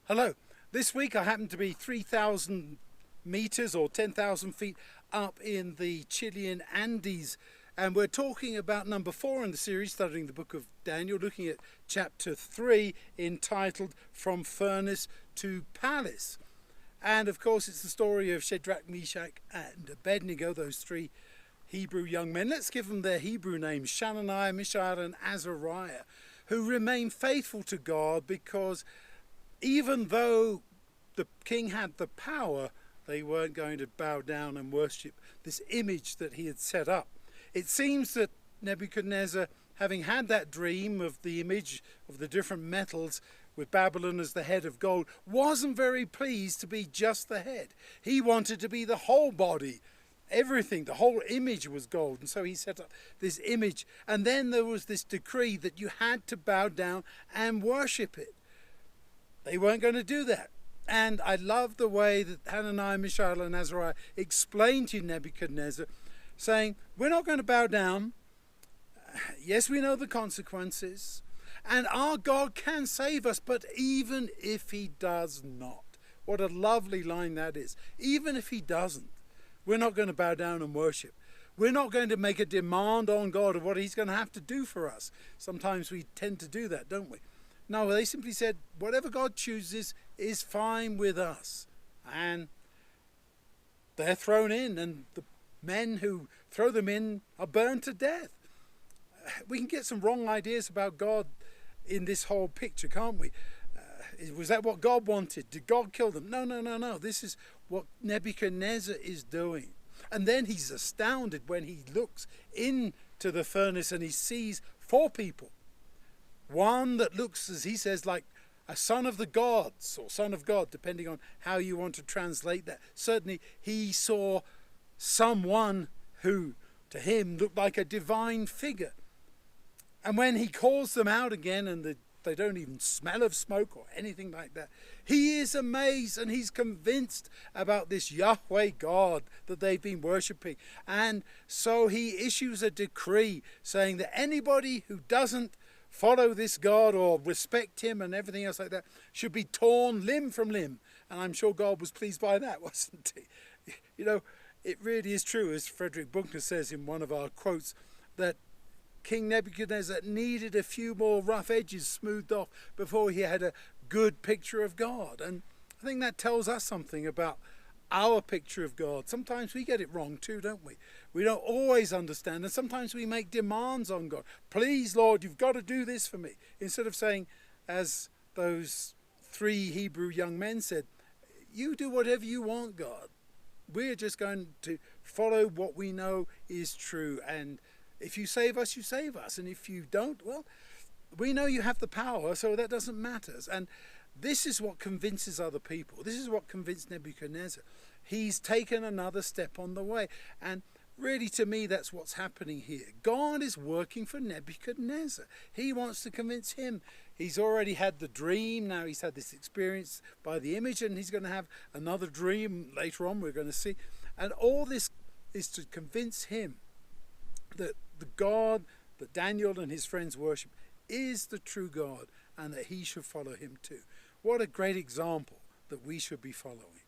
Hello. This week I happen to be 3,000 meters or 10,000 feet up in the Chilean Andes, and we're talking about number 4 in the series, studying the book of Daniel, looking at chapter 3, entitled From Furnace to Palace. And of course it's the story of Shadrach, Meshach and Abednego, those three Hebrew young men. Let's give them their Hebrew names: Shananiah, Mishael and Azariah, who remain faithful to God because even though the king had the power, they weren't going to bow down and worship this image that he had set up. It seems that Nebuchadnezzar, having had that dream of the image of the different metals with Babylon as the head of gold, wasn't very pleased to be just the head. He wanted to be the whole body. Everything, the whole image was gold. And so he set up this image. And then there was this decree that you had to bow down and worship it. They weren't going to do that. And I love the way that Hananiah, Mishael and Azariah explained to Nebuchadnezzar, saying, we're not going to bow down. Yes, we know the consequences. And our God can save us, but even if he does not. What a lovely line that is. Even if he doesn't, we're not going to bow down and worship. We're not going to make a demand on God of what he's going to have to do for us. Sometimes we tend to do that, don't we? No, they simply said, whatever God chooses is fine with us. And they're thrown in, and the men who throw them in are burned to death. We can get some wrong ideas about God in this whole picture, can't we? Was that what God wanted? Did God kill them? No. This is what Nebuchadnezzar is doing. And then he's astounded when he looks into the furnace and he sees 4 people. One that looks, as he says, like a son of the gods, or son of God, depending on how you want to translate that. Certainly he saw someone who to him looked like a divine figure. And when he calls them out again, and they don't even smell of smoke or anything like that, he is amazed and he's convinced about this Yahweh God that they've been worshipping. And so he issues a decree saying that anybody who doesn't follow this God or respect him and everything else like that should be torn limb from limb. And I'm sure God was pleased by that, wasn't he? You know, it really is true, as Frederick Buechner says in one of our quotes, that King Nebuchadnezzar needed a few more rough edges smoothed off before he had a good picture of God. And I think that tells us something about our picture of God. Sometimes we get it wrong too, don't we? We don't always understand, and sometimes we make demands on God. Please, Lord, you've got to do this for me. Instead of saying, as those 3 Hebrew young men said, you do whatever you want, God. We're just going to follow what we know is true. And if you save us, you save us. And if you don't, well, we know you have the power, so that doesn't matter. And this is what convinces other people. This is what convinced Nebuchadnezzar. He's taken another step on the way. And really, to me, that's what's happening here. God is working for Nebuchadnezzar. He wants to convince him. He's already had the dream. Now he's had this experience by the image, and he's going to have another dream later on, we're going to see. And all this is to convince him that the God that Daniel and his friends worship is the true God, and that he should follow him too. What a great example that we should be following.